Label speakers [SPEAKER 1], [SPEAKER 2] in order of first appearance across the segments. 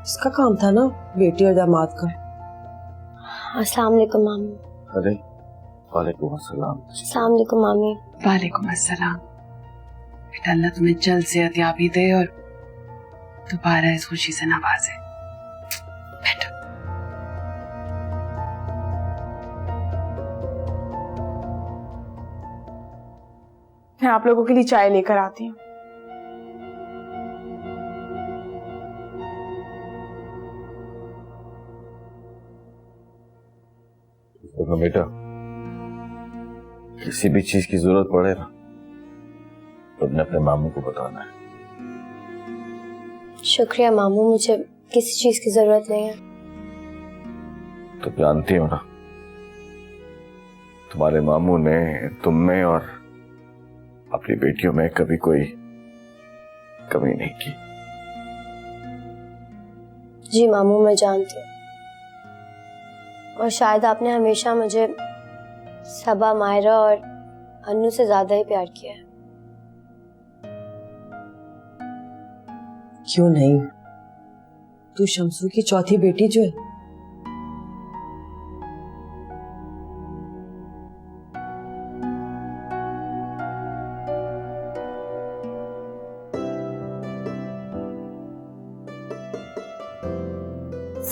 [SPEAKER 1] इसका काम था ना बेटी और दामाद का।
[SPEAKER 2] अस्सलाम वालेकुम मामी।
[SPEAKER 3] अरे वालेकुम अस्सलाम।
[SPEAKER 2] अस्सलाम वालेकुम मामी।
[SPEAKER 4] वालेकुम अस्सलाम। बेटा अल्लाह तुम्हें जल्द सेहतयाबी दे और दोबारा इस खुशी से नवाजे। बैठो।
[SPEAKER 5] मैं आप लोगों के लिए चाय लेकर आती हूँ।
[SPEAKER 3] तो बेटा किसी भी चीज की जरूरत पड़े ना तो अपने मामू को बताना है।
[SPEAKER 2] शुक्रिया मामू, मुझे किसी चीज की जरूरत नहीं है।
[SPEAKER 3] तो जानती हो ना तुम्हारे मामू ने तुम में और अपनी बेटियों में कभी कोई कमी नहीं की।
[SPEAKER 2] जी मामू, मैं जानती हूँ। और शायद आपने हमेशा मुझे सबा, मायरा और अन्नू से ज्यादा ही प्यार किया है।
[SPEAKER 1] क्यों नहीं, तू शमसू की चौथी बेटी जो है।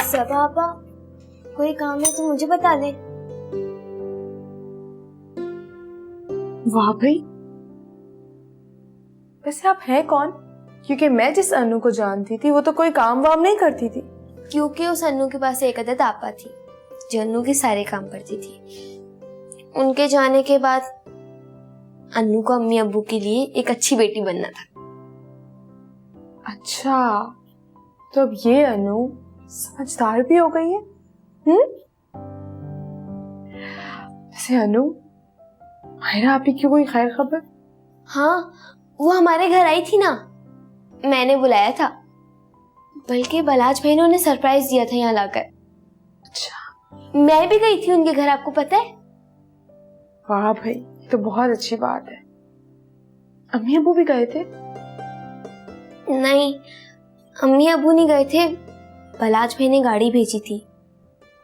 [SPEAKER 2] सबा आपा, कोई काम है तो मुझे बता दे।
[SPEAKER 5] वाह भाई, वैसे आप हैं कौन? क्योंकि मैं जिस अनु को जानती थी वो तो कोई काम वाम नहीं करती थी।
[SPEAKER 2] क्योंकि उस अन्नू के पास एक अदद आपा थी जो अन्नू के सारे काम करती थी। उनके जाने के बाद अन्नू को अम्मी अब्बू के लिए एक अच्छी बेटी बनना था।
[SPEAKER 5] अच्छा, तो अब ये अनु समझदार भी हो गई है। वैसे अनु, मायरा आपी की कोई खैर खबर?
[SPEAKER 2] हाँ, वो हमारे घर आई थी ना, मैंने बुलाया था। बल्कि बलाज भाई ने उन्हें सरप्राइज दिया था यहाँ लाकर।
[SPEAKER 5] अच्छा,
[SPEAKER 2] मैं भी गई थी उनके घर, आपको पता है?
[SPEAKER 5] वाह भाई, तो बहुत अच्छी बात है। अम्मी अबू भी गए थे?
[SPEAKER 2] नहीं, अम्मी अबू नहीं गए थे, बलाज भाई ने गाड़ी भेजी थी।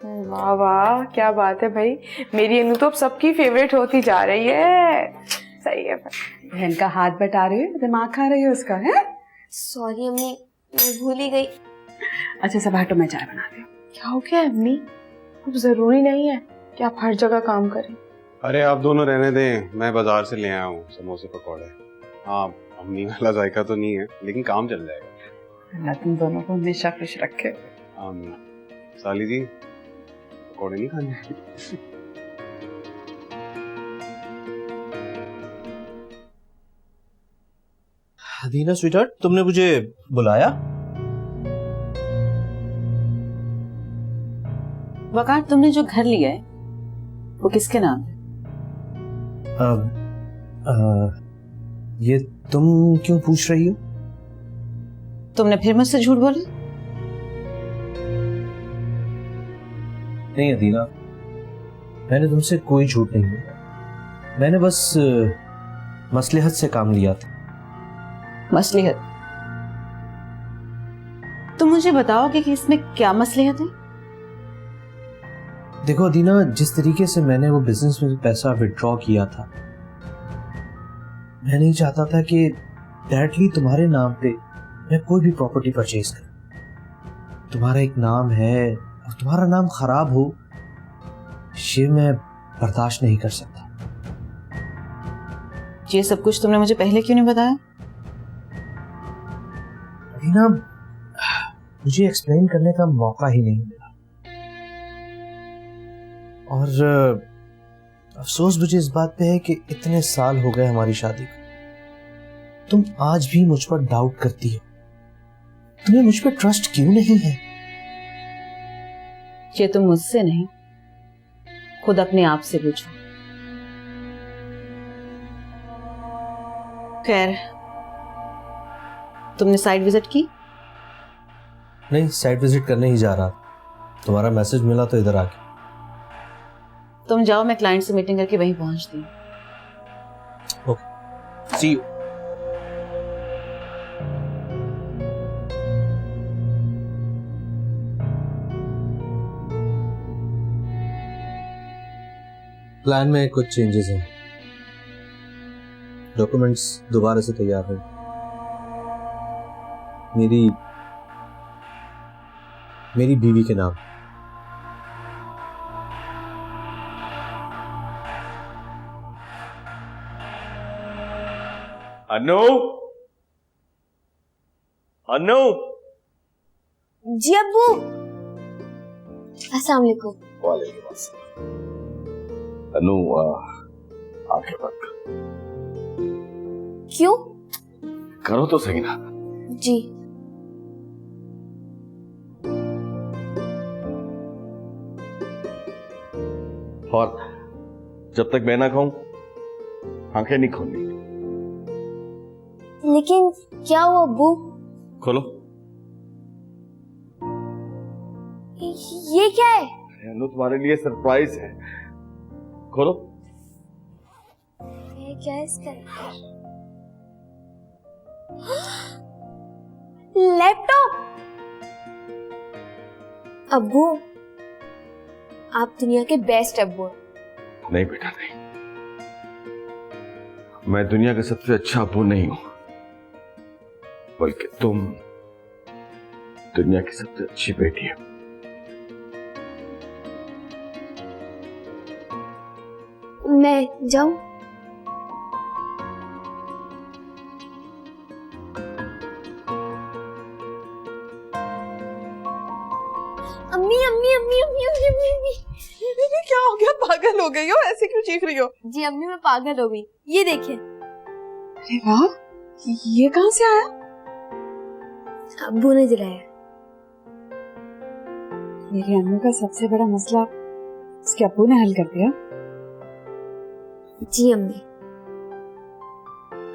[SPEAKER 5] वाह वाह, क्या बात है भाई। मेरी अनु तो अब सबकी फेवरेट होती जा रही है। सही है भाई।
[SPEAKER 4] बहन का हाथ बटा रही हो, दिमाग खा रही हो उसका है?
[SPEAKER 2] सॉरी अम्मी, मैं भूल ही गई।
[SPEAKER 4] अच्छा सब हटो, मैं चाय बनाती हूँ।
[SPEAKER 5] क्या हो गया अम्मी? अब जरूरी नहीं है कि आप हर जगह काम करें।
[SPEAKER 6] अरे आप दोनों रहने दें, मैं बाजार से ले आया हूँ समोसे पकौड़े। हाँ, अम्मी वाला जायका तो नहीं है लेकिन काम चल जाएगा।
[SPEAKER 4] अल्लाह तुम दोनों को हमेशा खुश रखे।
[SPEAKER 6] आमीन। साली जी, पकौड़े नहीं खाने?
[SPEAKER 7] हदीना स्वीटहार्ट, तुमने मुझे बुलाया?
[SPEAKER 4] वकार, तुमने जो घर लिया है वो किसके नाम है?
[SPEAKER 7] ये तुम क्यों पूछ रही हो?
[SPEAKER 4] तुमने फिर मुझसे झूठ बोला?
[SPEAKER 7] नहीं हदीना, मैंने तुमसे कोई झूठ नहीं बोला। मैंने बस मसलहत से काम लिया था।
[SPEAKER 4] मसलहत? तुम मुझे बताओगे कि इसमें क्या मसलहत है?
[SPEAKER 7] देखो अदीना, जिस तरीके से मैंने वो बिजनेस में पैसा विड्रॉ किया था, मैं नहीं चाहता था कि डायरेक्टली तुम्हारे नाम पे मैं कोई भी प्रॉपर्टी परचेज करूं। तुम्हारा एक नाम है और तुम्हारा नाम खराब हो, ये मैं बर्दाश्त नहीं कर सकता।
[SPEAKER 4] ये सब कुछ तुमने मुझे पहले क्यों नहीं बताया?
[SPEAKER 7] अदीना, मुझे एक्सप्लेन करने का मौका ही नहीं मिला। और अफसोस मुझे इस बात पे है कि इतने साल हो गए हमारी शादी को, तुम आज भी मुझ पर डाउट करती हो। तुम्हें मुझ पर ट्रस्ट क्यों नहीं है?
[SPEAKER 4] ये तुम मुझसे नहीं, खुद अपने आप से पूछो। खैर, तुमने साइट विजिट की?
[SPEAKER 7] नहीं, साइट विजिट करने ही जा रहा था। तुम्हारा मैसेज मिला तो इधर आ गया।
[SPEAKER 4] तुम जाओ, मैं क्लाइंट से मीटिंग करके वहीं पहुंचती हूँ।
[SPEAKER 7] Okay, C you. प्लान में कुछ चेंजेस हैं। डॉक्यूमेंट्स दोबारा से तैयार हैं। मेरी बीवी के नाम।
[SPEAKER 3] अनु, अनु,
[SPEAKER 2] जी अब्बू। अस्सलाम वालेकुम।
[SPEAKER 3] वालेकुम अस्सलाम। अनु, आंखें बंद कर।
[SPEAKER 2] क्यों?
[SPEAKER 3] करो तो सही ना।
[SPEAKER 2] जी।
[SPEAKER 3] और जब तक मैं ना खाऊं आंखें नहीं खोलनी।
[SPEAKER 2] लेकिन क्या हुआ अब्बू?
[SPEAKER 3] खोलो।
[SPEAKER 2] ये क्या है?
[SPEAKER 3] अनु, तुम्हारे लिए सरप्राइज है। खोलो।
[SPEAKER 2] ये क्या है इसका? लैपटॉप। अब्बू, आप दुनिया के बेस्ट अब्बू हैं।
[SPEAKER 3] नहीं बेटा, नहीं। मैं दुनिया का सबसे अच्छा अब्बू नहीं हूं, बल्कि तुम दुनिया की सबसे अच्छी बेटी हो।
[SPEAKER 2] मैं जाऊं? अम्मी अम्मी अम्मी अम्मी अम्मी अम्मी अम्मी।
[SPEAKER 1] क्या हो गया? पागल हो गई हो? ऐसे क्यों चीख रही हो?
[SPEAKER 2] जी अम्मी, मैं पागल हो गई। ये देखिए।
[SPEAKER 4] अरे वाह, ये कहां से आया?
[SPEAKER 2] अब्बू ने दिलाया।
[SPEAKER 4] मेरे अनु का सबसे बड़ा मसला उसके अब्बू ने हल कर दिया।
[SPEAKER 2] जी अम्मी।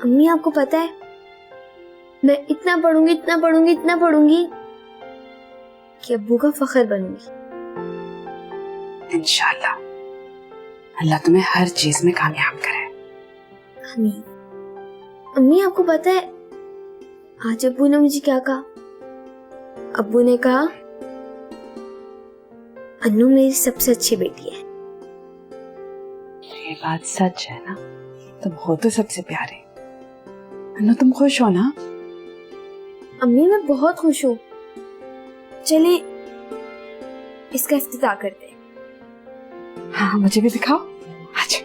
[SPEAKER 2] अम्मी, आपको पता है मैं इतना पढ़ूंगी, इतना पढ़ूंगी, इतना पढ़ूंगी कि अब्बू का फख्र बनूंगी।
[SPEAKER 4] इंशाल्लाह अल्लाह तुम्हें हर चीज में कामयाब करे।
[SPEAKER 2] आमीन। अम्मी, आपको पता है आज अब्बू ने मुझे क्या कहा? अब्बू ने कहा अनु मेरी सबसे अच्छी बेटी है।
[SPEAKER 4] ये बात सच है ना? तुम हो तो सबसे प्यारे। अनु, तुम खुश हो ना?
[SPEAKER 2] अम्मी, मैं बहुत खुश हूँ। चलिए इसका इफ्तिताह करते हैं।
[SPEAKER 4] हाँ, मुझे भी दिखाओ। अच्छा।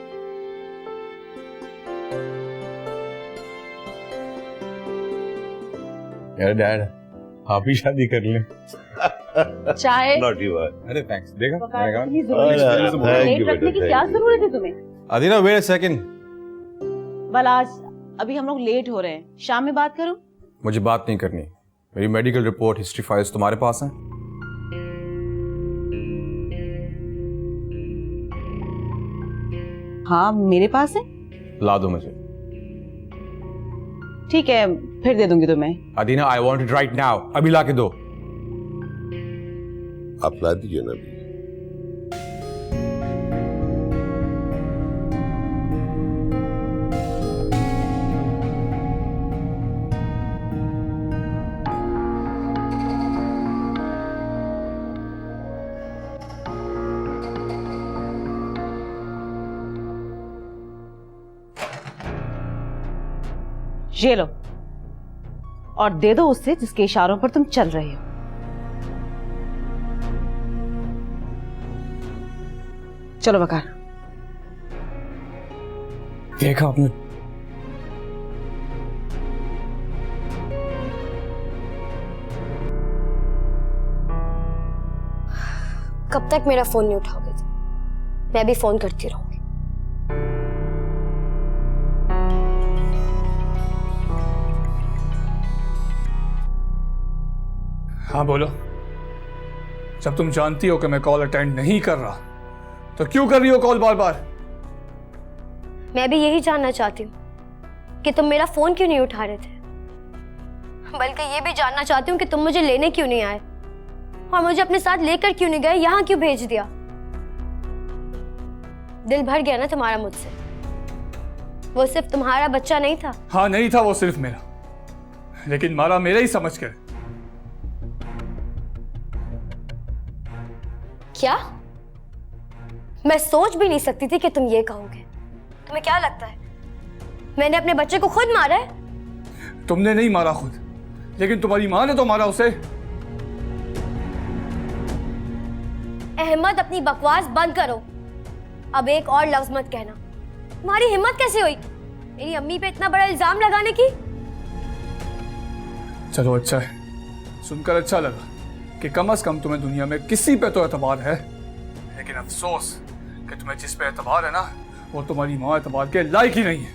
[SPEAKER 6] यार डैड, आप ही शादी कर लें।
[SPEAKER 8] चाय
[SPEAKER 6] नॉट यू। अरे थैंक्स। देखा
[SPEAKER 8] रखने की क्या जरूरत है तुम्हें?
[SPEAKER 6] Adina, wait a second.
[SPEAKER 8] बल आज अभी हम लोग लेट हो रहे हैं, शाम में बात करूं?
[SPEAKER 9] मुझे बात नहीं करनी। मेरी मेडिकल रिपोर्ट, हिस्ट्री फाइल्स तुम्हारे पास हैं?
[SPEAKER 8] हाँ, मेरे पास है।
[SPEAKER 9] ला दो मुझे।
[SPEAKER 8] ठीक है, फिर दे दूंगी तुम्हें।
[SPEAKER 9] अदीना, I want it right now. अभी ला के दो।
[SPEAKER 10] आप ला दीजिए ना।
[SPEAKER 8] ये लो, और दे दो उससे जिसके इशारों पर तुम चल रहे हो। चलो वकार।
[SPEAKER 9] देखा आपने?
[SPEAKER 2] कब तक मेरा फोन नहीं उठाओगे? मैं भी फोन करती रहूंगी।
[SPEAKER 11] हाँ बोलो। जब तुम जानती हो कि मैं कॉल अटेंड नहीं कर रहा तो क्यों कर रही हो कॉल बार बार?
[SPEAKER 2] मैं भी यही जानना चाहती हूँ कि तुम मेरा फोन क्यों नहीं उठा रहे थे, बल्कि ये भी जानना चाहती हूँ कि तुम मुझे लेने क्यों नहीं आए और मुझे अपने साथ लेकर क्यों नहीं गए, यहाँ क्यों भेज दिया। दिल भर गया ना तुम्हारा मुझसे? वो सिर्फ तुम्हारा बच्चा नहीं था।
[SPEAKER 11] हाँ, नहीं था वो सिर्फ मेरा, लेकिन मारा मेरा ही समझ कर।
[SPEAKER 2] क्या मैं सोच भी नहीं सकती थी कि तुम ये कहोगे। तुम्हें क्या लगता है मैंने अपने बच्चे को खुद मारा है?
[SPEAKER 11] तुमने नहीं मारा खुद, लेकिन तुम्हारी माँ ने तो मारा उसे।
[SPEAKER 2] अहमद, अपनी बकवास बंद करो। अब एक और लफ्ज मत कहना। तुम्हारी हिम्मत कैसे हुई मेरी अम्मी पे इतना बड़ा इल्जाम लगाने की?
[SPEAKER 11] चलो अच्छा है, सुनकर अच्छा लगा कि कम से कम तुम्हें दुनिया में किसी पे तो एतबार है, लेकिन अफसोस कि तुम्हें जिस पे एतबार है ना, वो तुम्हारी माँ एतबार के लायक ही नहीं है।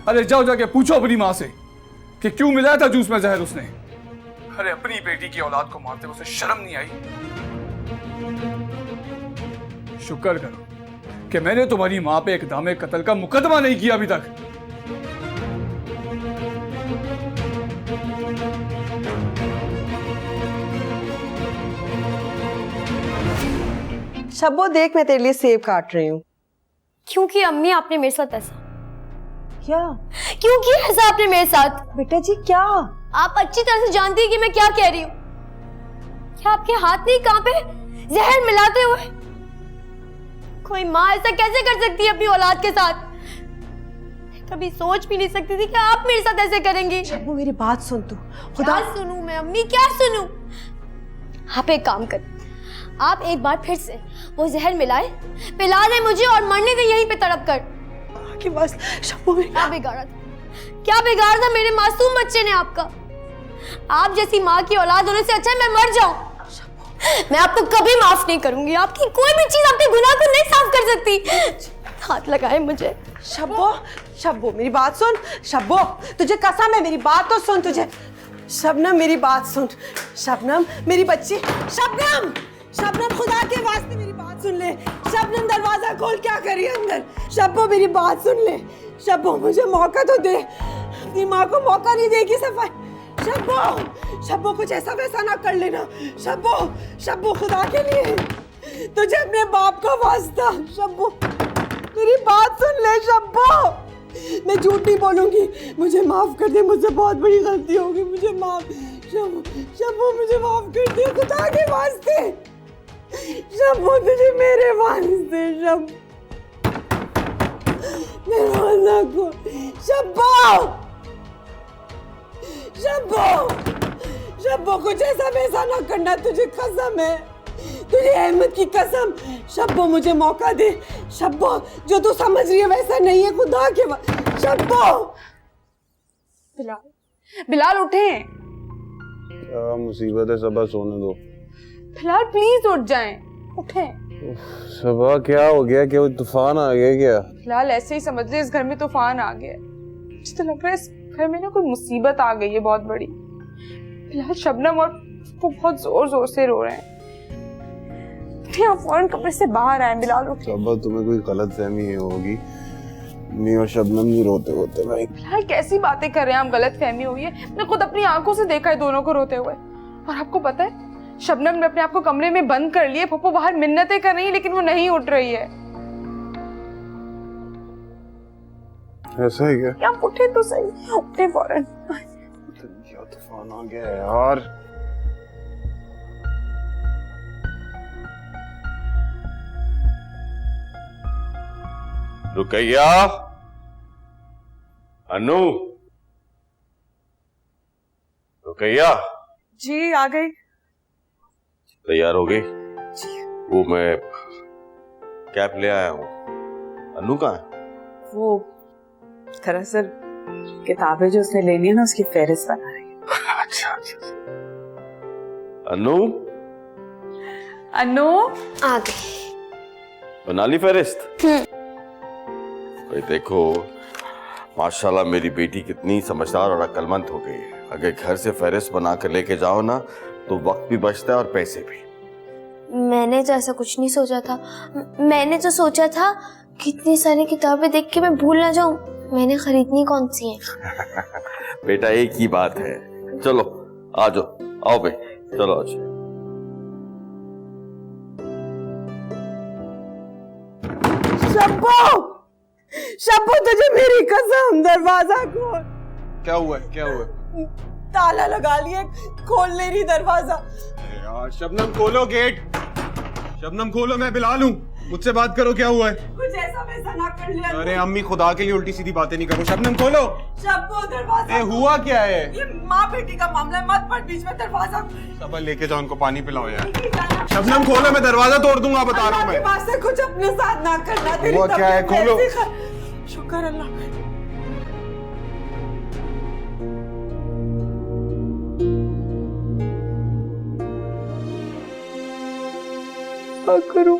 [SPEAKER 11] अरे जाओ जाके पूछो अपनी माँ से कि क्यों मिलाया था जूस में जहर उसने। अरे अपनी बेटी की औलाद को मारते उसे शर्म नहीं आई? शुक्र करो कि मैंने तुम्हारी माँ पे इक़दाम कत्ल का मुकदमा नहीं किया अभी तक।
[SPEAKER 1] शब्बो देख, मैं तेरे लिए सेब काट रही हूँ।
[SPEAKER 2] क्योंकि अम्मी आपने मेरे साथ ऐसा
[SPEAKER 1] क्या?
[SPEAKER 2] क्योंकि ऐसा आपने मेरे साथ।
[SPEAKER 1] बेटा जी क्या?
[SPEAKER 2] आप अच्छी तरह से जानती हैं कि मैं क्या कह रही हूँ। क्या आपके हाथ नहीं कांपे जहर मिलाते हुए? कोई माँ ऐसा कैसे कर सकती है अपनी औलाद के साथ? कभी सोच भी नहीं सकती थी कि आप मेरे साथ ऐसे करेंगी।
[SPEAKER 1] शब्बो मेरी बात सुन तू।
[SPEAKER 2] खुदा सुनूं मैं अम्मी, क्या सुनूं? आप एक काम कर, आप एक बार फिर से वो जहर मिलाए, पिला दे मुझे और मरने दे यहीं पे तड़प कर।
[SPEAKER 1] कि बस शब्बो में
[SPEAKER 2] क्या बिगाड़ा था? क्या बिगाड़ा था मेरे मासूम बच्चे ने आपका? आप जैसी माँ की औलाद होने से अच्छा है मैं मर जाऊं। मैं आपको कभी माफ नहीं करूंगी। आपकी कोई भी चीज आपके गुनाह को नहीं साफ कर सकती। हाथ लगाए मुझे।
[SPEAKER 1] शब्बो, शब्बो मेरी बात सुन। शब्बो तुझे कसम है, मेरी बात तो सुन। तुझे शबनम मेरी बात सुन। शबनम मेरी बच्ची। शबनम, शबनम खुदा के वास्ते मेरी बात सुन ले। शबनम दरवाजा खोल, क्या करी अंदर? शब्बो मेरी बात सुन ले। शब्बो मुझे मौका तो दे। अपनी माँ को मौका नहीं देगी सफाई। शब्बो, शब्बो कुछ ऐसा वैसा ना कर लेना। शब्बो, शब्बो खुदा के लिए तुझे अपने बाप का वास्ता। शब्बो मेरी बात सुन ले। शब्बो मैं झूठ नहीं बोलूंगी। मुझे माफ कर दे, मुझसे बहुत बड़ी गलती होगी। मुझे माफ। शब्बो, शब्बो मुझे माफ कर दे खुदा के वास्ते। शब्बो तुझे मेरे वास्ते। शब्बो दरवाजा को। शब्बो, शब्बो, शब्बो कुछ ऐसा वैसा ना करना, तुझे कसम है, तुझे अहमद की कसम। शब्बो मुझे मौका दे। शब्बो जो तू समझ रही है वैसा नहीं है खुदा के वक्त। शब्बो।
[SPEAKER 5] बिलाल, बिलाल उठे।
[SPEAKER 6] क्या मुसीबत है सबा, सोने दो।
[SPEAKER 5] बिलाल प्लीज उठ जाएं, उठे।
[SPEAKER 6] सबा क्या हो गया? क्या तूफान आ गया क्या?
[SPEAKER 5] फिलहाल ऐसे ही समझ ले, इस घर में तूफान आ गया। मुझे तो लग रहा है इस घर में ना कोई मुसीबत आ गई है बहुत बड़ी। फिलहाल शबनम और वो बहुत जोर जोर से रो रहे हैं। आप फौरन कमरे से बाहर आए। बिलाल उठे।
[SPEAKER 6] सबा तुम्हें कोई गलत फहमी होगी, मैं और शबनम नहीं रोते होते भाई।
[SPEAKER 5] फिलहाल कैसी बातें कर रहे हैं आप? गलत फहमी हुई है। मैंने खुद अपनी आंखों से देखा है दोनों को रोते हुए। और आपको पता है शबनम ने अपने आप को कमरे में बंद कर लिया। पप्पू बाहर मिन्नतें कर रही है लेकिन वो नहीं उठ रही है।
[SPEAKER 6] ऐसा है क्या?
[SPEAKER 5] क्या उठे तो सही, उठे फौरन।
[SPEAKER 6] क्या तूफान आ गया यार।
[SPEAKER 3] रुकैया, अनु, रुकैया।
[SPEAKER 5] जी आ गई।
[SPEAKER 3] तैयार हो गई? वो मैं कैप ले आया हूँ। अनु कहाँ है?
[SPEAKER 4] वो दरअसल किताबें जो उसने लेनी है ना, उसकी फहरिस्त बना रही है।
[SPEAKER 3] अच्छा अच्छा। अनु,
[SPEAKER 5] अनु
[SPEAKER 2] आ गई।
[SPEAKER 3] बना ली फहरिस्त? भाई देखो माशाल्लाह मेरी बेटी कितनी समझदार और अक्लमंद हो गई है। अगर घर से फहरिस्त बना कर लेके जाओ ना तो वक्त भी बचता है और पैसे भी।
[SPEAKER 2] मैंने तो ऐसा कुछ नहीं सोचा था। मैंने तो सोचा था कितनी सारी किताबें देख के मैं भूल ना जाऊं। मैंने खरीदनी कौन सी है?
[SPEAKER 3] बेटा एक ही बात है। चलो आ जाओ, आओ भाई चलो आ जाओ।
[SPEAKER 1] शब्बो, शब्बो तुझे मेरी कसम, दरवाजा खोल।
[SPEAKER 6] क्या हुआ? क्या हुआ?
[SPEAKER 1] ताला लगा लिए, खोल ले रही दरवाजा।
[SPEAKER 6] यार शबनम खोलो गेट। शबनम खोलो, मैं बिलाल हूँ। मुझसे बात करो, क्या हुआ है?
[SPEAKER 1] कुछ ऐसा वैसा ना कर लिया।
[SPEAKER 6] अरे अम्मी, खुदा के लिए उल्टी सीधी बातें नहीं करो। शबनम खोलो।
[SPEAKER 1] शब्बो दरवाजा।
[SPEAKER 6] हुआ क्या है?
[SPEAKER 1] ये माँ बेटी का मामला है, मत पड़ बीच में दरवाजा।
[SPEAKER 6] सबा लेके जाओ, उनको पानी पिलाओ यार। शबनम खोलो, मैं दरवाजा तोड़ दूंगा, बता रहा हूँ मैं।
[SPEAKER 1] बात से कुछ अपने साथ ना करना।
[SPEAKER 6] हुआ क्या है? खोलो।
[SPEAKER 1] शुक्र अल्लाह का। क्या करूं?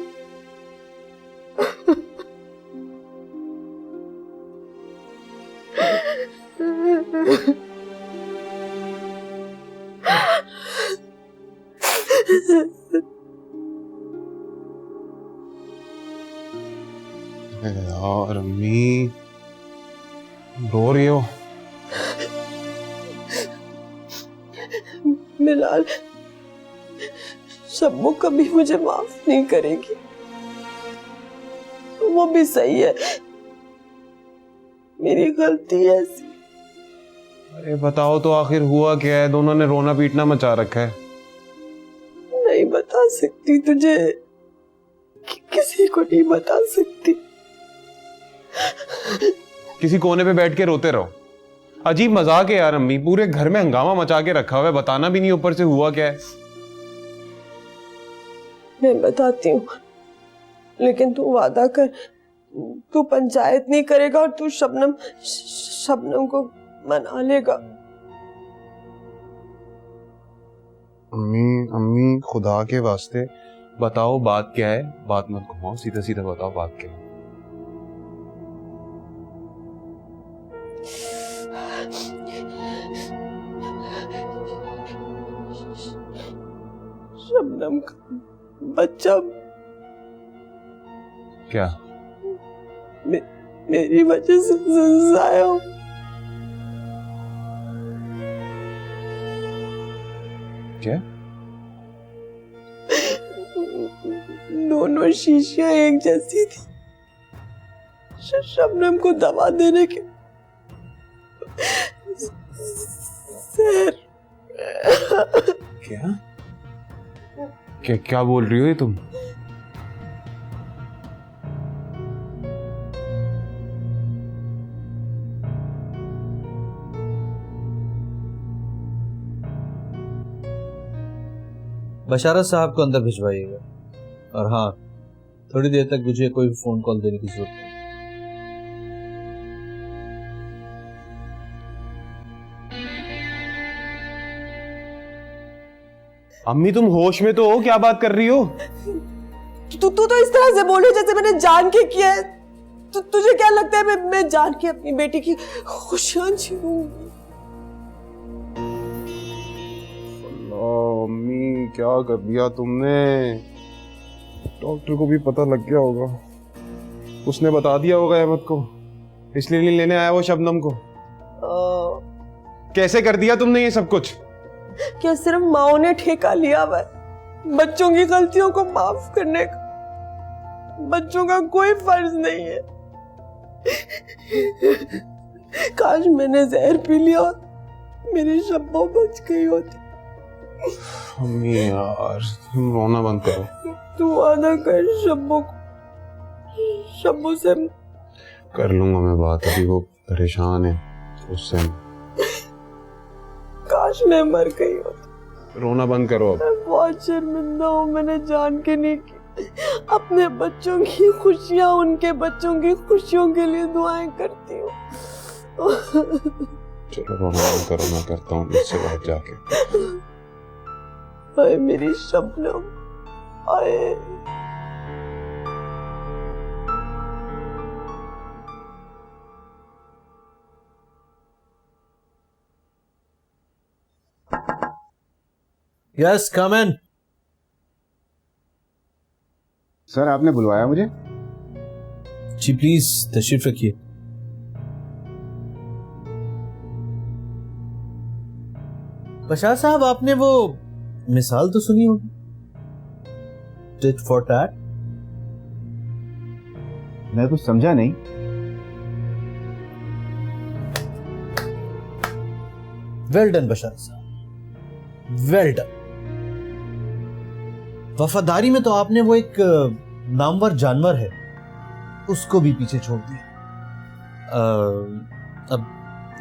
[SPEAKER 6] यार अम्मी, रो रही हो?
[SPEAKER 1] बिलाल, शब्बो कभी मुझे माफ नहीं करेगी। वो भी सही है, मेरी गलती है ऐसी।
[SPEAKER 6] अरे बताओ तो आखिर हुआ क्या है? दोनों ने रोना पीटना मचा रखा है।
[SPEAKER 1] नहीं बता सकती तुझे, किसी को नहीं बता सकती।
[SPEAKER 6] किसी कोने पे बैठ के रोते रहो। अजीब मजाक है यार अम्मी, पूरे घर में हंगामा मचा के रखा हुआ है, बताना भी नहीं ऊपर से हुआ क्या है।
[SPEAKER 1] मैं बताती हूँ, लेकिन तू वादा कर, तू पंचायत नहीं करेगा और तू शबनम को मना लेगा।
[SPEAKER 6] अम्मी खुदा के वास्ते बताओ बात क्या है, बात मत घुमाओ, सीधा सीधा बताओ बात क्या है।
[SPEAKER 1] शबनम का बच्चा
[SPEAKER 6] क्या
[SPEAKER 1] मेरी वजह से जाया हो।
[SPEAKER 6] क्या?
[SPEAKER 1] दोनों शीशियां एक जैसी थी। शबनम को दवा देने के सर।
[SPEAKER 6] क्या बोल रही हो ये तुम?
[SPEAKER 7] बशारत साहब को अंदर भिजवाइएगा, और हाँ, थोड़ी देर तक मुझे कोई फोन कॉल देने की जरूरत नहीं।
[SPEAKER 6] अम्मी तुम होश में तो हो? क्या बात कर रही हो?
[SPEAKER 1] तू तो इस तरह से बोले जैसे मैंने जान के किया है। तुझे क्या लगता है मैं जान के अपनी बेटी की खुशियां छीनूंगी?
[SPEAKER 6] अम्मी क्या कर दिया तुमने? डॉक्टर को भी पता लग गया होगा, उसने बता दिया होगा अहमद को, इसलिए नहीं लेने आया वो शबनम को। कैसे कर दिया तुमने ये सब कुछ?
[SPEAKER 1] क्या सिर्फ माओ ने ठेका लिया हुआ है बच्चों की गलतियों को माफ करने का? बच्चों का कोई फर्ज नहीं है। काश मैंने जहर पी लिया और मेरी शब्बो बच गई होती।
[SPEAKER 6] अम्मी यार तुम रोना बंद करो।
[SPEAKER 1] तू वादा कर शब्बो से।
[SPEAKER 6] कर लूंगा मैं बात, अभी वो परेशान है उससे।
[SPEAKER 1] काश मैं मर गई होती।
[SPEAKER 6] रोना बंद करो अब।
[SPEAKER 1] मैं बहुत शर्मिंदा हूँ, मैंने जान के नहीं की। अपने बच्चों की खुशियाँ, उनके बच्चों की खुशियों के लिए दुआएं करती हूँ।
[SPEAKER 6] चलो रोना बंद करो, मैं करता हूँ इससे बात जाके।
[SPEAKER 1] हाय मेरी शबनम, हाय।
[SPEAKER 7] यस कम इन।
[SPEAKER 6] सर आपने बुलवाया मुझे?
[SPEAKER 7] जी प्लीज तशरीफ रखिए। बशार साहब, आपने वो मिसाल तो सुनी होगी, टिट फॉर टैट।
[SPEAKER 10] मैं कुछ समझा नहीं।
[SPEAKER 7] वेल डन बशार साहब, वेल डन। वफादारी में तो आपने वो एक नामवर जानवर है उसको भी पीछे छोड़ दिया। अब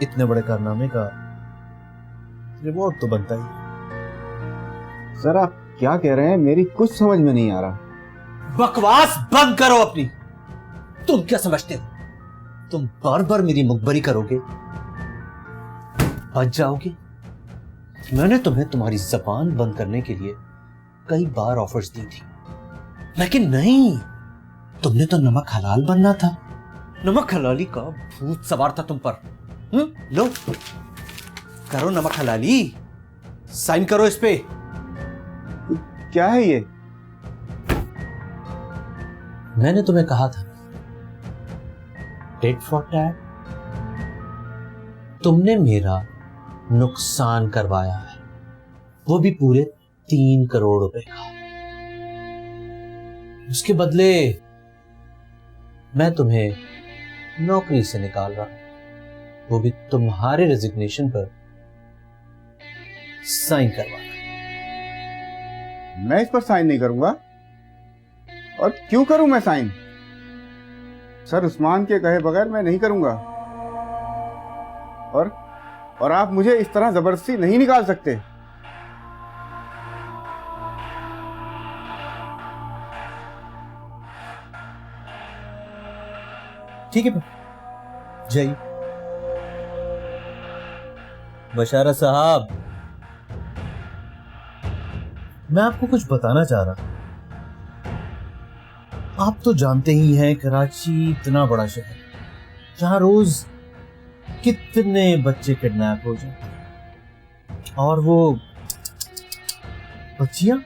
[SPEAKER 7] इतने बड़े कारनामे का रिवॉर्ड तो बनता ही।
[SPEAKER 10] सर आप क्या कह रहे हैं, मेरी कुछ समझ में नहीं आ रहा।
[SPEAKER 7] बकवास बंद करो अपनी। तुम क्या समझते हो, तुम बार बार मेरी मुखबरी करोगे, बच जाओगे? मैंने तुम्हें तुम्हारी जबान बंद करने के लिए कई बार ऑफर्स दी थी, लेकिन नहीं, तुमने तो नमक हलाल बनना था। नमक हलाली का भूत सवार था तुम पर। लो करो नमक हलाली, साइन करो इस पे।
[SPEAKER 10] क्या है ये?
[SPEAKER 7] मैंने तुम्हें कहा था टेट फॉर टैट। तुमने मेरा नुकसान करवाया है, वो भी पूरे 3 करोड़ रुपए का। उसके बदले मैं तुम्हें नौकरी से निकाल रहा हूं, वो भी तुम्हारे रेजिग्नेशन पर साइन करवा।
[SPEAKER 10] मैं इस पर साइन नहीं करूंगा। और क्यों करूं मैं साइन? सर उस्मान के कहे बगैर मैं नहीं करूंगा। और आप मुझे इस तरह जबरदस्ती नहीं निकाल सकते।
[SPEAKER 7] ठीक है जय बशारा साहब, मैं आपको कुछ बताना चाह रहा। आप तो जानते ही हैं कराची इतना बड़ा शहर, जहां रोज कितने बच्चे किडनैप हो जाते हैं, और वो बच्चियां,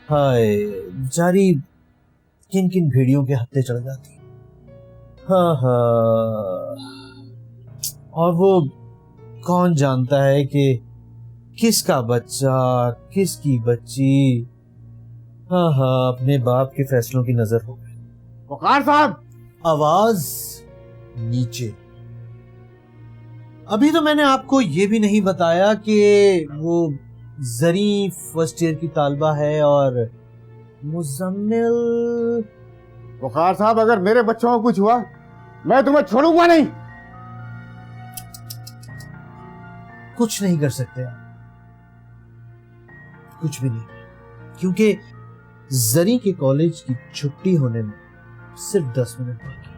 [SPEAKER 7] हाय बेचारी किन किन भेड़ियों के हत्थे चढ़ जाती। हाँ हाँ, और वो कौन जानता है कि किसका बच्चा किसकी बच्ची, हाँ हाँ, अपने बाप के फैसलों की नजर हो गई।
[SPEAKER 10] वकार साहब,
[SPEAKER 7] आवाज नीचे। अभी तो मैंने आपको ये भी नहीं बताया कि वो जरी फर्स्ट ईयर की तालबा है और मुजम्मिल।
[SPEAKER 10] वकार साहब, अगर मेरे बच्चों को कुछ हुआ मैं तुम्हें छोड़ूंगा नहीं।
[SPEAKER 7] कुछ नहीं कर सकते आप, कुछ भी नहीं, क्योंकि जरी के कॉलेज की छुट्टी होने में सिर्फ 10 मिनट बाकी।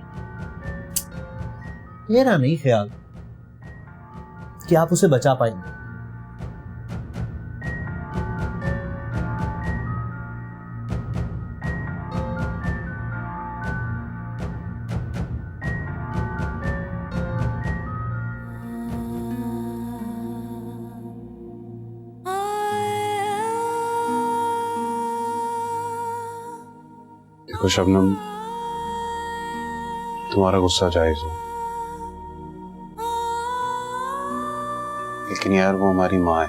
[SPEAKER 7] मेरा नहीं ख्याल कि आप उसे बचा पाएंगे।
[SPEAKER 9] देखो शबनम, तुम्हारा गुस्सा जायज है, लेकिन यार वो हमारी माँ है।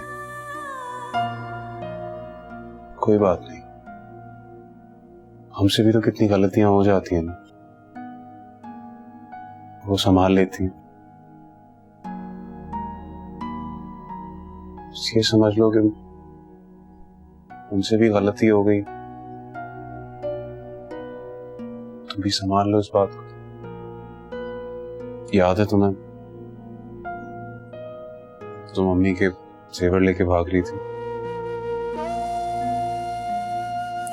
[SPEAKER 9] कोई बात नहीं, हमसे भी तो कितनी गलतियां हो जाती हैं ना, वो संभाल लेती हैं। ये समझ लो कि उनसे भी गलती हो गई, तुम भी संभाल लो इस बात को। याद है तुम्हें, तो मम्मी के जेवर लेके भाग रही थी,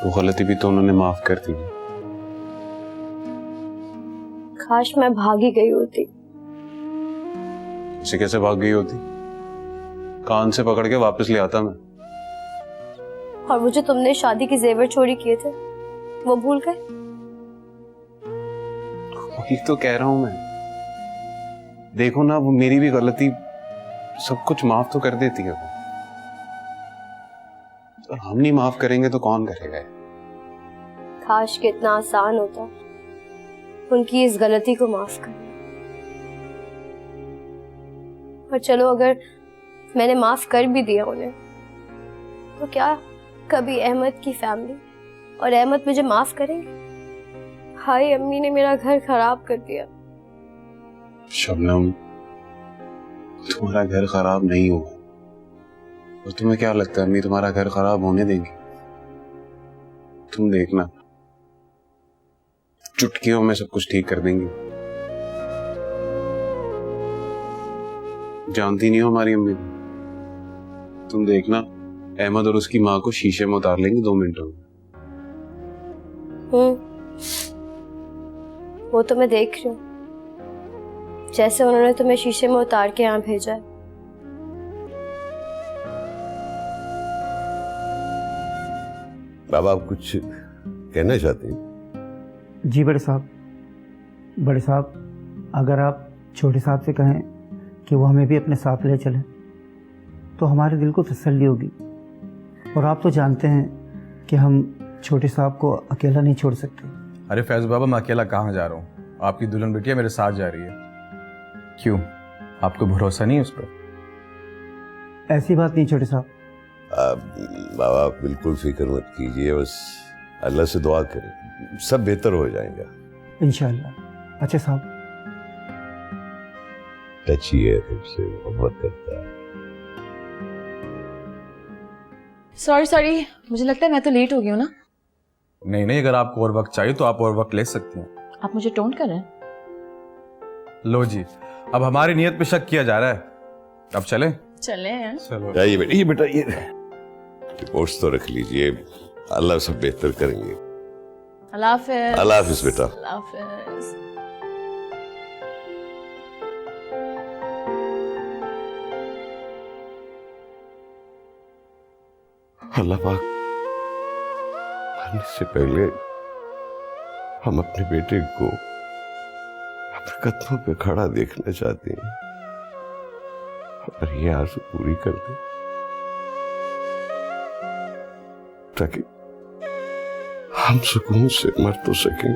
[SPEAKER 9] वो गलती भी तो उन्होंने माफ कर दी।
[SPEAKER 2] काश मैं भागी गई होती।
[SPEAKER 9] उसे कैसे भाग गई होती? कान से पकड़ के वापस ले आता मैं।
[SPEAKER 2] और वो जो तुमने शादी के जेवर चोरी किए थे, वो भूल गए?
[SPEAKER 9] वही तो कह रहा हूं मैं। देखो ना, वो मेरी भी गलती, सब कुछ माफ तो कर देती है वो। और हम नहीं माफ करेंगे तो कौन करेगा?
[SPEAKER 2] काश कि इतना आसान होता उनकी इस गलती को माफ करना। पर चलो, अगर मैंने माफ कर भी दिया उन्हें, तो क्या कभी अहमद की फैमिली और अहमद मुझे माफ करेंगे? हाय, अम्मी ने मेरा घर खराब कर दिया।
[SPEAKER 9] शबनम, तुम्हारा घर खराब नहीं हुआ, और तुम्हें क्या लगता है अम्मी तुम्हारा घर खराब होने देंगी? तुम देखना, चुटकियों में सब कुछ ठीक कर देंगी। जानती नहीं हो हमारी अम्मी को। तुम देखना, अहमद और उसकी माँ को शीशे में उतार लेंगे 2 मिनटों में।
[SPEAKER 2] वो तो मैं देख रही हूँ, जैसे उन्होंने तुम्हें शीशे में उतार के यहाँ भेजा है।
[SPEAKER 12] बाबा आप कुछ कहना चाहते हैं?
[SPEAKER 13] जी बड़े साहब, अगर आप छोटे साहब से कहें कि वो हमें भी अपने साथ ले चलें तो हमारे दिल को तसल्ली होगी। और आप तो जानते हैं कि हम छोटे साहब को अकेला नहीं छोड़ सकते।
[SPEAKER 14] अरे फैज बाबा, मैं अकेला कहाँ जा रहा हूँ? आपकी दुल्हन बिटिया मेरे साथ जा रही है। क्यों, आपको भरोसा नहीं है उस पर?
[SPEAKER 13] ऐसी बात नहीं छोटे साहब।
[SPEAKER 12] बाबा आप बिल्कुल फिक्र मत कीजिए, बस अल्लाह से दुआ करें, सब बेहतर हो जाएगा
[SPEAKER 13] इंशाअल्लाह। अच्छा साहब,
[SPEAKER 12] अच्छी है, तुमसे मोहब्बत करता है।
[SPEAKER 15] सॉरी, मुझे लगता है मैं तो लेट हो गई हूँ ना।
[SPEAKER 14] नहीं, अगर आपको और वक्त चाहिए तो आप और वक्त ले सकती हैं।
[SPEAKER 15] आप मुझे टोंट कर रहे हैं?
[SPEAKER 14] लो जी, अब हमारी नियत पे शक किया जा रहा है। अब चले
[SPEAKER 15] हैं।
[SPEAKER 14] चलो
[SPEAKER 12] जाइए बेटा, ये रिपोर्ट्स तो रख लीजिए, अल्लाह सब बेहतर करेंगे।
[SPEAKER 15] अल्लाह हाफिज़।
[SPEAKER 12] अल्लाह हाफिज़ बेटा।
[SPEAKER 15] अल्लाह हाफिज़।
[SPEAKER 12] अल्लाह पाक, मरने से पहले हम अपने बेटे को अपने कदमों पे खड़ा देखना चाहते हैं, और ये आरज़ू पूरी कर दे ताकि हम सुकून से मर तो सकें।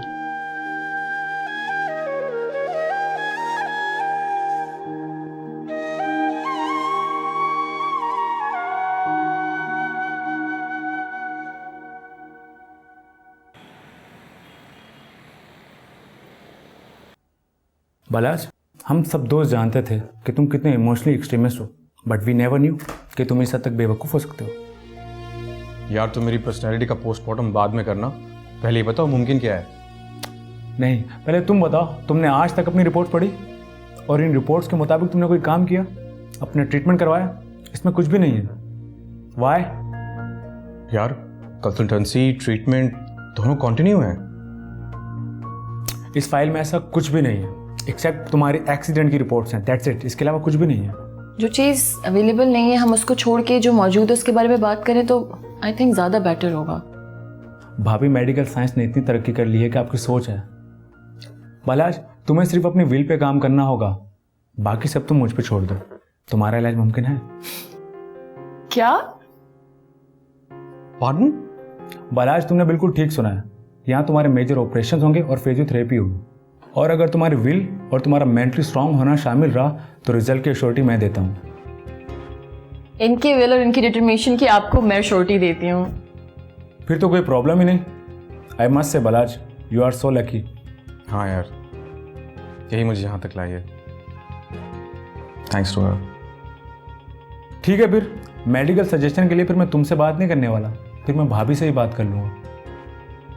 [SPEAKER 11] बालाज, हम सब दोस्त जानते थे कि तुम कितने इमोशनली एक्सट्रीमिस्ट हो, बट वी नेवर न्यू कि तुम इस हद तक बेवकूफ़ हो सकते हो।
[SPEAKER 14] यार, तुम मेरी पर्सनैलिटी का पोस्टमार्टम बाद में करना, पहले ये बताओ मुमकिन क्या है?
[SPEAKER 11] नहीं, पहले तुम बताओ, तुमने आज तक अपनी रिपोर्ट पढ़ी और इन रिपोर्ट्स के मुताबिक तुमने कोई काम किया, अपने ट्रीटमेंट करवाया? इसमें कुछ भी नहीं है। वाई?
[SPEAKER 14] यार, कंसल्टेंसी ट्रीटमेंट दोनों कंटिन्यू है।
[SPEAKER 11] इस फाइल में ऐसा कुछ भी नहीं है एक्सेप्ट तुम्हारी एक्सीडेंट की रिपोर्ट्स हैं, दैट्स इट। इसके अलावा कुछ भी नहीं है।
[SPEAKER 15] जो चीज़ अवेलेबल नहीं है हम उसको छोड़ के जो मौजूद है उसके बारे में बात करें तो आई थिंक ज़्यादा बेटर होगा।
[SPEAKER 11] भाभी, मेडिकल साइंस ने इतनी तरक्की कर ली है कि आपकी सोच है। बालाज, तुम्हें सिर्फ अपनी विल पे काम करना होगा, बाकी सब तुम मुझ पे छोड़ दो। तुम्हारा इलाज मुमकिन है।
[SPEAKER 15] क्या?
[SPEAKER 11] पार्डन? बालाज, तुमने बिल्कुल ठीक सुना है। यहाँ तुम्हारे मेजर ऑपरेशन होंगे और फिजियोथेरेपी होगी, और अगर तुम्हारी विल और तुम्हारा मेंटली स्ट्रांग होना शामिल रहा तो रिजल्ट की श्योरिटी मैं देता हूँ।
[SPEAKER 15] इनकी विल और इनकी डिटरमिनेशन की आपको मैं श्योरिटी देती हूँ।
[SPEAKER 11] फिर तो कोई प्रॉब्लम ही नहीं। I must say Balaj, you are so lucky.
[SPEAKER 14] हाँ यार, यही मुझे यहाँ तक लाई है। Thanks to her.
[SPEAKER 11] ठीक है, फिर मेडिकल सजेशन के लिए फिर मैं तुमसे बात नहीं करने वाला, फिर मैं भाभी से ही बात कर लूँगा।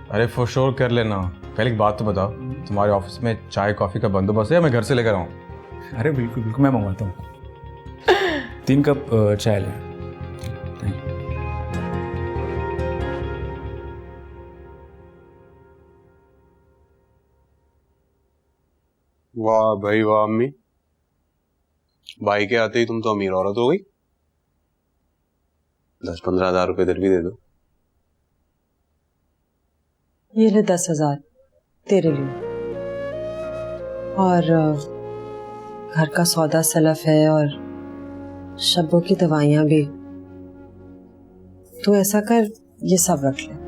[SPEAKER 14] अरे फॉर श्योर कर लेना। पहले एक बात तो बताओ, तुम्हारे ऑफिस में चाय कॉफ़ी का बंदोबस्त है या मैं घर से लेकर आऊँ?
[SPEAKER 11] अरे बिल्कुल बिल्कुल, मैं मंगवाता हूँ। 3 कप चाय लें।
[SPEAKER 9] वाह भाई वाह अम्मी, भाई के आते ही तुम तो अमीर औरत हो गई। 10-15 हज़ार रुपए इधर भी दे दो।
[SPEAKER 1] ये ले 10,000 तेरे लिए, और घर का सौदा सलफ है और शब्बों की दवाइयां भी। तू ऐसा कर, ये सब रख ले।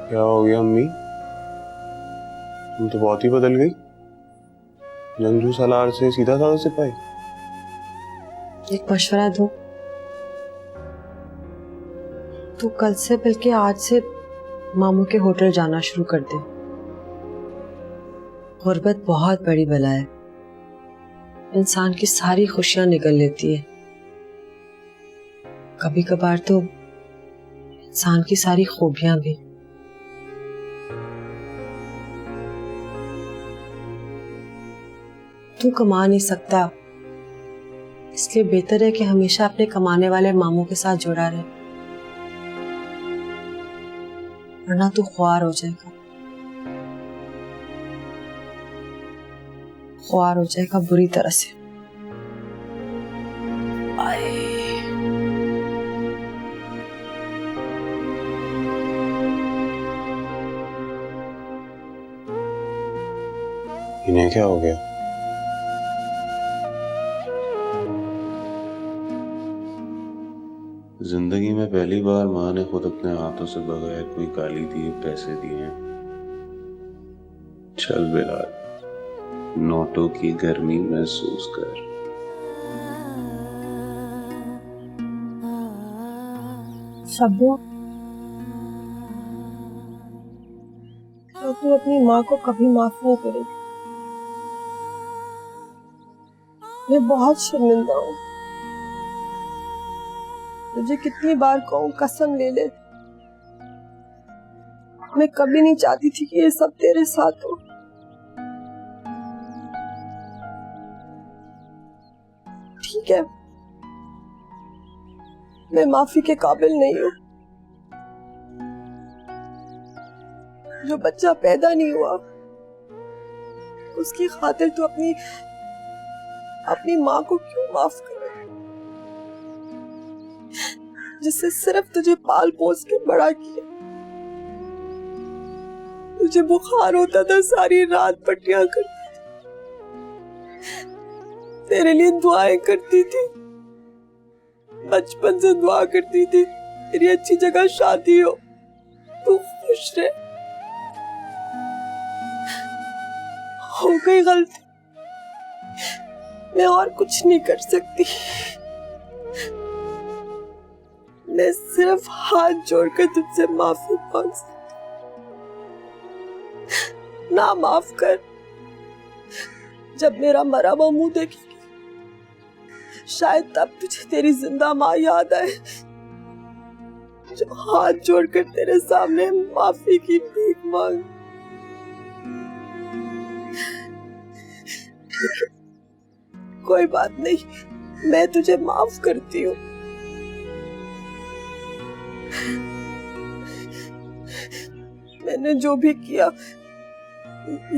[SPEAKER 9] क्या हो गया अम्मी, तुम तो बहुत ही बदल गई। जंगजू सालार से सीधा साधा सिपाही।
[SPEAKER 1] एक मशवरा दूं? तू कल से बल्कि आज से मामू के होटल जाना शुरू कर दे। गुर्बत बहुत बड़ी बला है, इंसान की सारी खुशियां निगल लेती है। कभी कभार तो इंसान की सारी खूबियां भी। तू कमा नहीं सकता, इसलिए बेहतर है कि हमेशा अपने कमाने वाले मामू के साथ जुड़ा रहे, वरना तू ख्वार हो जाएगा। ख्वार हो जाएगा बुरी तरह से।
[SPEAKER 9] इन्हें क्या हो गया? जिंदगी में पहली बार माँ ने खुद अपने हाथों से बगैर कोई गाली दिए पैसे दिए हैं। चल बिलाल, नोटों की गर्मी महसूस कर।
[SPEAKER 1] शब्बो, तो तू अपनी माँ को कभी माफ नहीं करेगी। मैं बहुत शर्मिंदा हूँ। तुझे कितनी बार कहूँ कसम ले ले, मैं कभी नहीं चाहती थी कि ये सब तेरे साथ हो। ठीक है, मैं माफी के काबिल नहीं हूँ। जो बच्चा पैदा नहीं हुआ उसकी खातिर तू अपनी माँ को क्यों माफ करे, जिससे सिर्फ तुझे पाल पोस के बड़ा किया। तुझे बुखार होता था, सारी रात पट्टियां करती थी, तेरे लिए दुआएं करती थी, बचपन से दुआ करती थी तेरी अच्छी जगह शादी हो, तू खुश रहे। हो गई गलती, मैं और कुछ नहीं कर सकती। मैं सिर्फ हाथ जोड़कर तुझसे माफी मांग सकती। ना माफ कर, जब मेरा मरा हुआ मुंह देखेगी शायद तब तुझे तेरी जिंदा माँ याद आए, जो हाथ जोड़कर तेरे सामने माफी की भीख मांग। कोई बात नहीं, मैं तुझे माफ करती हूँ। मैंने जो भी किया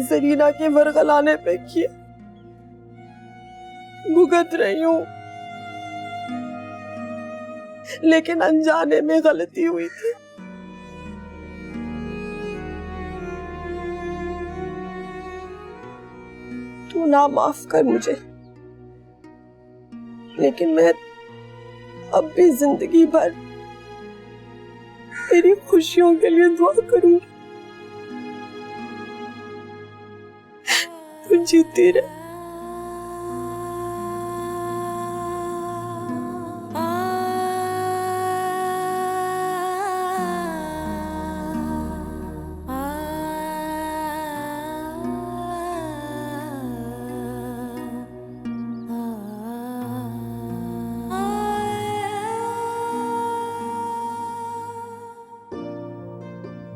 [SPEAKER 1] जरीना के वरगलाने पे किया, भुगत रही हूँ, लेकिन अनजाने में गलती हुई थी। तू ना माफ कर मुझे, लेकिन मैं अब भी जिंदगी भर तेरी खुशियों के लिए दुआ करूंगी। तू जीती रहे।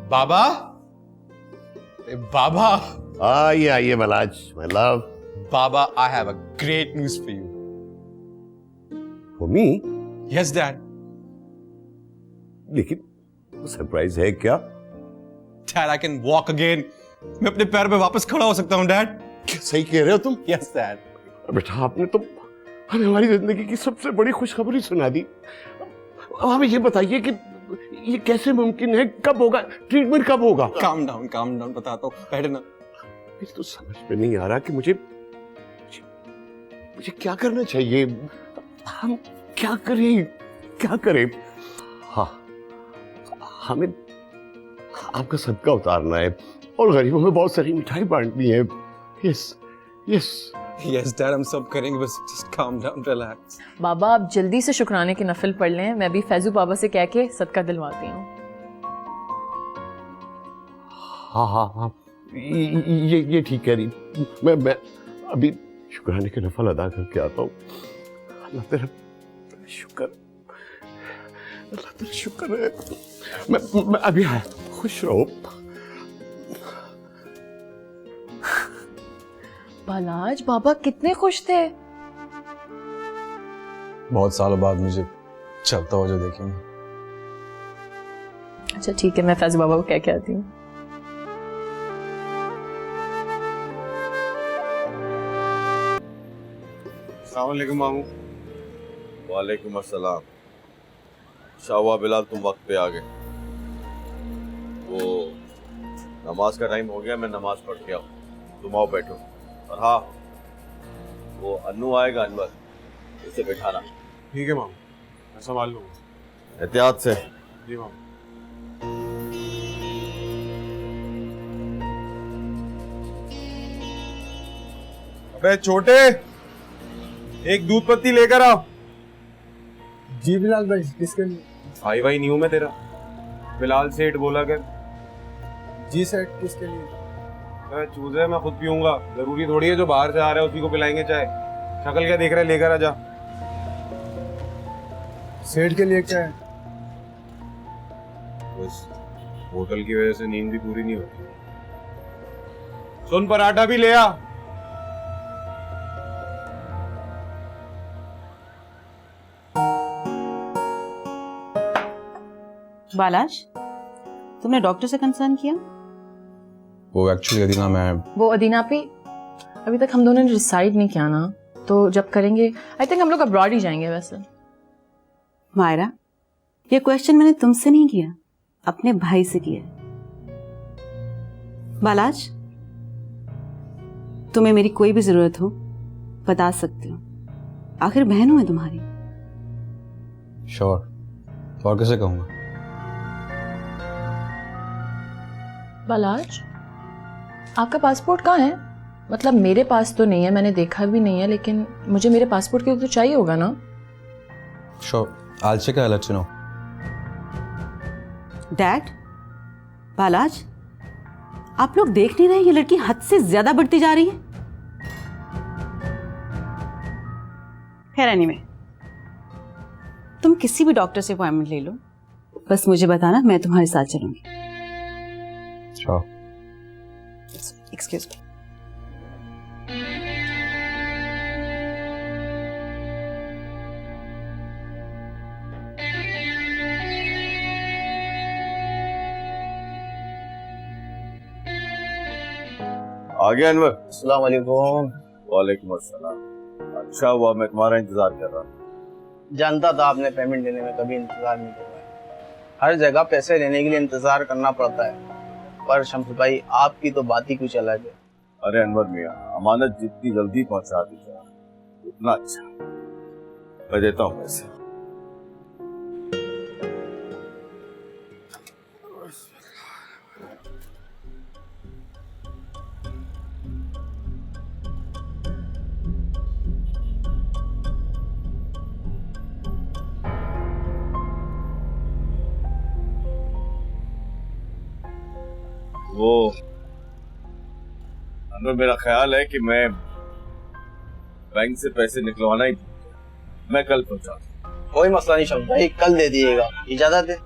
[SPEAKER 14] बाबा, बाबा,
[SPEAKER 12] आइए मलाज, माय लव।
[SPEAKER 14] बाबा, I have a great news for you.
[SPEAKER 12] For me?
[SPEAKER 14] Yes dad.
[SPEAKER 12] लेकिन सरप्राइज है क्या?
[SPEAKER 14] Dad, I can walk again. मैं अपने पैर पे वापस खड़ा हो सकता हूँ डैड।
[SPEAKER 12] सही कह रहे हो तुम?
[SPEAKER 14] Yes dad.
[SPEAKER 12] बेटा, आपने तो हमें हमारी जिंदगी की सबसे बड़ी खुशखबरी सुना दी। अब हमें ये बताइए कि ये कैसे मुमकिन है, कब होगा, ट्रीटमेंट कब होगा?
[SPEAKER 14] काम डाउन, बताता हूँ, बैठे ना।
[SPEAKER 12] मुझे तो समझ में नहीं आ रहा कि मुझे क्या करना चाहिए। हम क्या करें? हाँ, हमें आपका सदका उतारना है और गरीबों में बहुत सारी मिठाई बांटनी है।
[SPEAKER 14] यस डैड, हम सब करेंगे, बस जस्ट काम डाउन, रिलैक्स।
[SPEAKER 15] बाबा, आप जल्दी से शुक्राने के नफिल पढ़ लें, मैं भी फैजू बाबा से कह के सदका दिलवाती हूँ।
[SPEAKER 12] हाँ, ये ठीक कह रही। मैं अभी शुक्राने के नफल अदा करके आता हूँ। अल्लाह तेरा शुक्र, अल्लाह तेरा शुक्र है। मैं अभी आया, खुश रहो।
[SPEAKER 15] बालाज, बाबा कितने खुश थे।
[SPEAKER 14] बहुत सालों बाद मुझे चलता हुआ जो देखेंगे।
[SPEAKER 15] अच्छा ठीक है, मैं फैज बाबा को कह के आती हूँ।
[SPEAKER 6] अस्सलाम वालेकुम मामू।
[SPEAKER 3] वालेकुम अस्सलाम। अच्छा हुआ बिलाल तुम वक्त पे आ गए। वो नमाज का टाइम हो गया, मैं नमाज पढ़ के आऊँ, तुम आओ बैठो। और हाँ, वो अन्नू आएगा अनवर, उसे बैठाना।
[SPEAKER 6] ठीक है मामू, मैं संभाल लूँगा।
[SPEAKER 3] एहतियात से।
[SPEAKER 6] जी मामू। अबे छोटे, एक दूध पत्ती लेकर आओ।
[SPEAKER 16] जी बिलाल भाई, किसके लिए?
[SPEAKER 6] भाई भाई नहीं हूं मैं तेरा, बिलाल सेठ बोला कर।
[SPEAKER 16] जी सेठ, किसके लिए?
[SPEAKER 6] अबे चूजे, मैं खुद पीऊंगा, जरूरी थोड़ी है जो बाहर से आ रहा है उसी को पिलाएंगे चाय। शक्ल क्या देख रहा है, लेकर आ जा।
[SPEAKER 16] सेठ के लिए क्या है?
[SPEAKER 6] बस होटल की वजह से नींद भी पूरी नहीं होती। सुन, पराठा भी ले आ।
[SPEAKER 8] बालाज, तुमने डॉक्टर से कंसर्न किया?
[SPEAKER 14] वो एक्चुअली अदीना, मैं
[SPEAKER 15] वो अदीना पे अभी तक हम दोनों ने डिसाइड नहीं किया ना, तो जब करेंगे आई थिंक हम लोग अब्रॉड ही जाएंगे। वैसे
[SPEAKER 8] मायरा, ये क्वेश्चन मैंने तुमसे नहीं किया, अपने भाई से किया। बालाज, तुम्हें मेरी कोई भी जरूरत हो बता सकते हो, आखिर बहन हूं मैं तुम्हारी।
[SPEAKER 14] श्योर, और कैसे कहूँगा।
[SPEAKER 15] बालाज, आपका पासपोर्ट कहाँ है? मतलब मेरे पास तो नहीं है, मैंने देखा भी नहीं है, लेकिन मुझे मेरे पासपोर्ट के लिए तो चाहिए होगा ना।
[SPEAKER 14] Sure, I'll check, I'll let you know.
[SPEAKER 8] Dad, बालाज, आप लोग देख नहीं रहे ये लड़की हद से ज्यादा बढ़ती जा रही है। खैर एनीवे, तुम किसी भी डॉक्टर से अपॉइंटमेंट ले लो, बस मुझे बताना, मैं तुम्हारे साथ चलूंगी।
[SPEAKER 14] Sure.
[SPEAKER 8] Excuse me.
[SPEAKER 3] आ गया अनवर?
[SPEAKER 7] अस्सलाम वालेकुम।
[SPEAKER 3] वालेकुम अस्सलाम। अच्छा हुआ, मैं तुम्हारा इंतजार कर रहा हूँ।
[SPEAKER 7] जानता था आपने पेमेंट देने में कभी इंतजार नहीं करना। हर जगह पैसे लेने के लिए इंतजार करना पड़ता है, पर शम्स भाई आपकी तो बात ही कुछ अलग है।
[SPEAKER 3] अरे अनवर मियाँ, अमानत जितनी जल्दी पहुंचा दी जाए उतना अच्छा। मैं देता हूँ पैसे। वो अनवर, मेरा ख्याल है कि मैं बैंक से पैसे निकलवाना ही, मैं कल पहुंचा।
[SPEAKER 7] कोई मसला नहीं शम्स भाई, कल दे दिएगा, इजाजत है।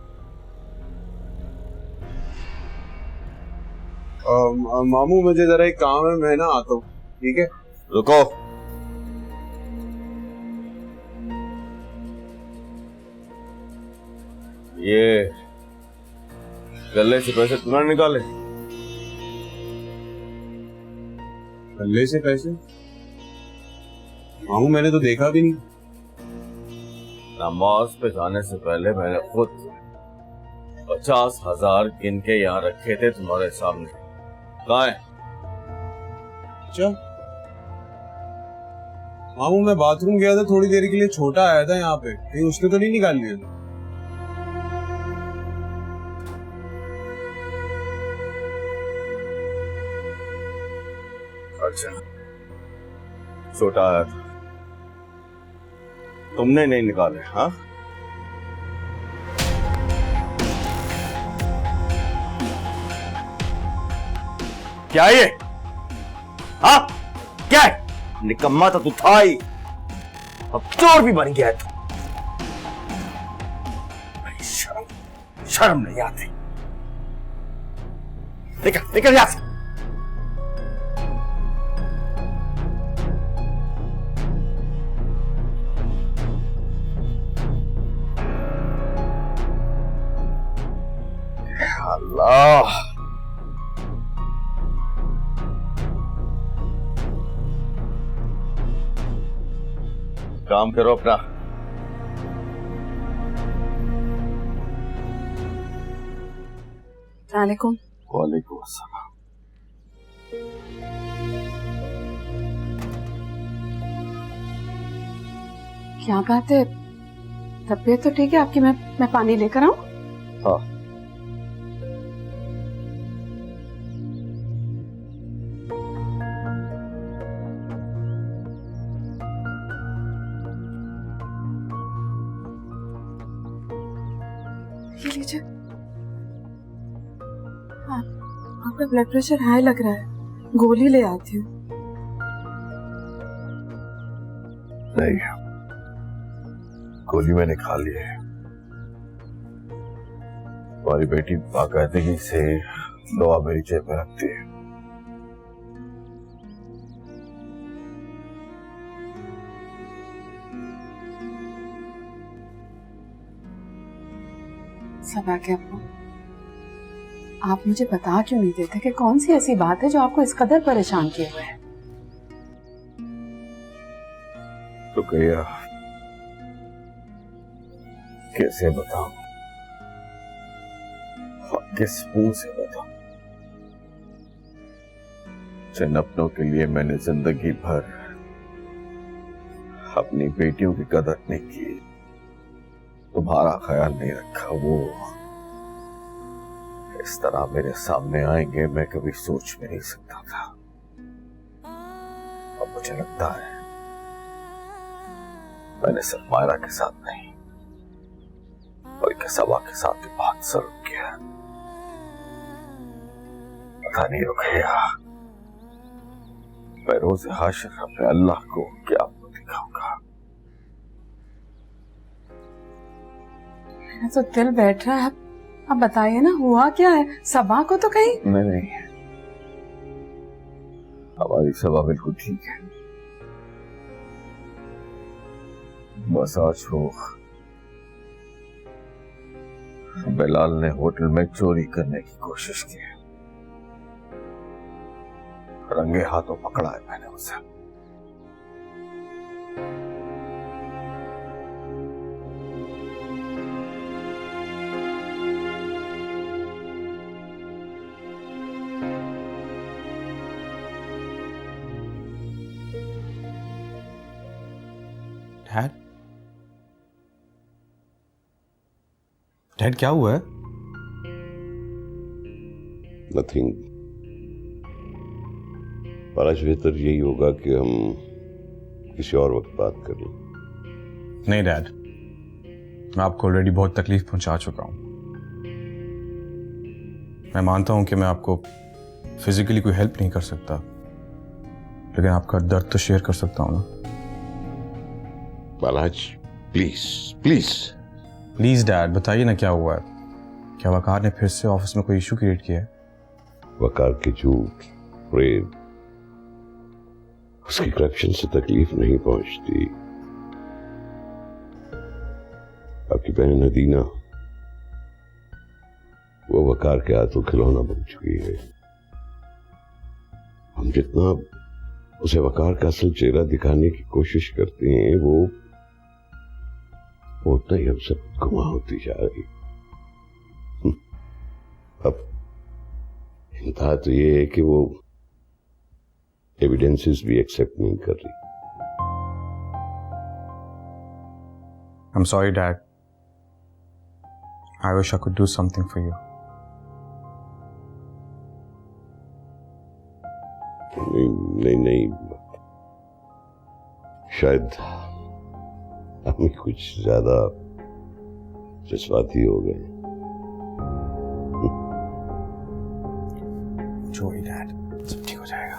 [SPEAKER 6] मामू मुझे जरा एक काम है, मैं ना आता हूँ। ठीक है,
[SPEAKER 3] रुको। ये गले से पैसे तुमने निकाले?
[SPEAKER 6] गले से पैसे? मामू मैंने तो देखा भी नहीं।
[SPEAKER 3] नमाज पे जाने से पहले मैंने खुद 50,000 गिन के यहाँ रखे थे तुम्हारे सामने। कहाँ है?
[SPEAKER 6] अच्छा मामू, मैं बाथरूम गया था थोड़ी देर के लिए, छोटा आया था यहाँ पे, कहीं उसने तो नहीं निकाल लिया था?
[SPEAKER 3] अच्छा, छोटा आया था, तुमने नहीं निकाले? हाँ, क्या है ये? हाँ क्या है? निकम्मा तो तू था ही, अब चोर भी बन गया है तू। शर्म नहीं आती। निकल निकल यहां से। अल्लाह, काम करो अपना।
[SPEAKER 4] वालेकुम।
[SPEAKER 3] वालेकुम अस्सलाम।
[SPEAKER 4] क्या बात है, तबीयत तो ठीक है आपकी? मैं पानी लेकर आऊं?
[SPEAKER 3] हाँ।
[SPEAKER 4] ये लीजिए। हाँ, आपका ब्लड प्रेशर हाई लग रहा है, गोली ले आती हूँ।
[SPEAKER 3] नहीं, गोली मैंने खा ली है। तुम्हारी बेटी बाकायदगी से दवा मेरी जेब में रखती है।
[SPEAKER 4] सब आ गया आपको। आप मुझे बता क्यों नहीं देते कि कौन सी ऐसी बात है जो आपको इस कदर परेशान किए हुए है?
[SPEAKER 3] तो कहिया कैसे बताऊं, किस मुंह से बताऊं? जिन अपनों के लिए मैंने जिंदगी भर अपनी बेटियों की कदर नहीं की, तुम्हारा ख्याल नहीं रखा, वो इस तरह मेरे सामने आएंगे मैं कभी सोच भी नहीं सकता था। अब मुझे लगता है मैंने सिर्फ मायरा के साथ नहीं बल्कि सबा के साथ भी बहुत जुल्म किया। पता नहीं रुकैया, मैं रोज हाशिर अपने अल्लाह को क्या दिखाऊंगा।
[SPEAKER 4] मेरा तो दिल बैठ रहा है, अब बताइए ना हुआ क्या है? सबा को तो कहीं?
[SPEAKER 3] नहीं, हमारी सबा बिल्कुल ठीक है। बस आज वो बिलाल ने होटल में चोरी करने की कोशिश की है, रंगे हाथों पकड़ा है मैंने उसे।
[SPEAKER 14] डैड, डैड क्या हुआ है?
[SPEAKER 12] नथिंग। पर आज बेहतर यही होगा कि हम किसी और वक्त बात कर लें।
[SPEAKER 14] नहीं डैड, मैं आपको ऑलरेडी बहुत तकलीफ पहुंचा चुका हूं। मैं मानता हूं कि मैं आपको फिजिकली कोई हेल्प नहीं कर सकता, लेकिन आपका दर्द तो शेयर कर सकता हूं ना।
[SPEAKER 12] बालाज प्लीज प्लीज
[SPEAKER 14] प्लीज डैड, बताइए ना क्या हुआ है। क्या वकार ने फिर से ऑफिस में कोई इशू क्रिएट किया है?
[SPEAKER 12] वकार के झूठ, प्रेम, उसकी करप्शन से तकलीफ नहीं पहुंचती। आपकी बहन नदीना वो वकार के हाथों खिलौना बन चुकी है। हम जितना उसे वकार का असल चेहरा दिखाने की कोशिश करते हैं, वो उतना ही हमसे गुमा होती जा रही। अब इंतहा तो ये है कि वो एविडेंसेस भी एक्सेप्ट नहीं कर रही।
[SPEAKER 14] I'm sorry, Dad. I wish I could do something for you.
[SPEAKER 12] नहीं, शायद हम कुछ ज्यादा जज्बाती हो गए।
[SPEAKER 14] Joey, Dad, सब ठीक हो जाएगा।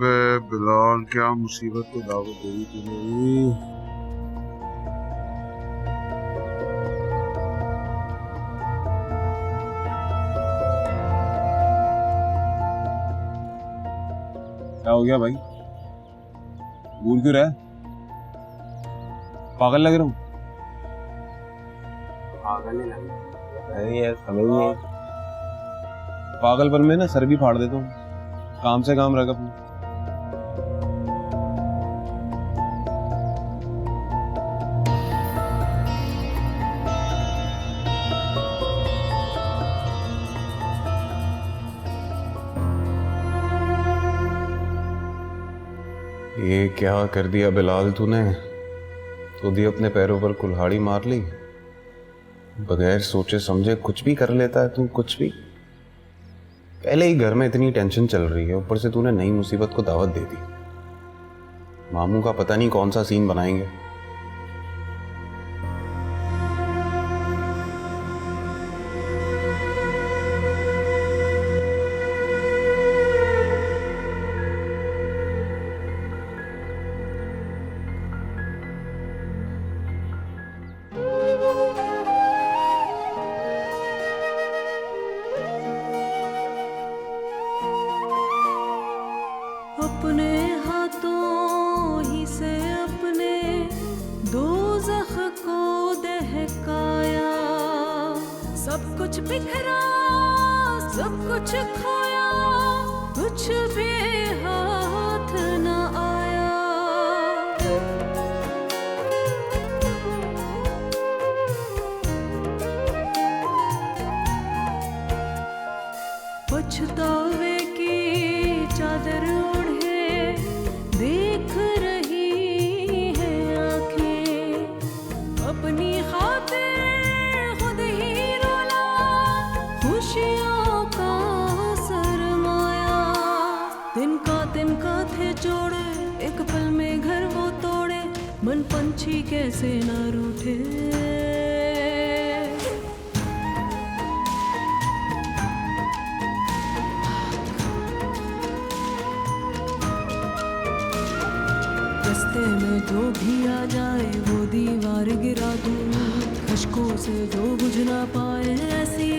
[SPEAKER 6] अबे बिलाल, क्या मुसीबत को दावत दी तूने।
[SPEAKER 9] क्या हो गया भाई? भूल क्यों रहा है? पागल लग रहा हूँ?
[SPEAKER 6] पागल ही लग
[SPEAKER 9] नहीं यार, समझ नहीं आई। पागलपन में ना सर भी फाड़ देता हूँ। काम से काम रख अपना। ये क्या कर दिया बिलाल तूने? खुद ही अपने पैरों पर कुल्हाड़ी मार ली। बगैर सोचे समझे कुछ भी कर लेता है तू, कुछ भी। पहले ही घर में इतनी टेंशन चल रही है, ऊपर से तूने नई मुसीबत को दावत दे दी। मामू का पता नहीं कौन सा सीन बनाएंगे।
[SPEAKER 17] अपने हाथों ही से अपने दोज़ख को दहकाया, सब कुछ बिखरा, सब कुछ खोया, कुछ भी हाथ न आया। पछतावे की चादर देख रही है आंखें, अपनी खातिर खुद ही रोला, खुशियों का सरमाया। तिनका थे जोड़े, एक पल में घर वो तोड़े, मन पंछी कैसे न रूठे। रास्ते में जो भी आ जाए वो दीवार गिरा दूं, अश्कों से जो बुझ ना पाए ऐसी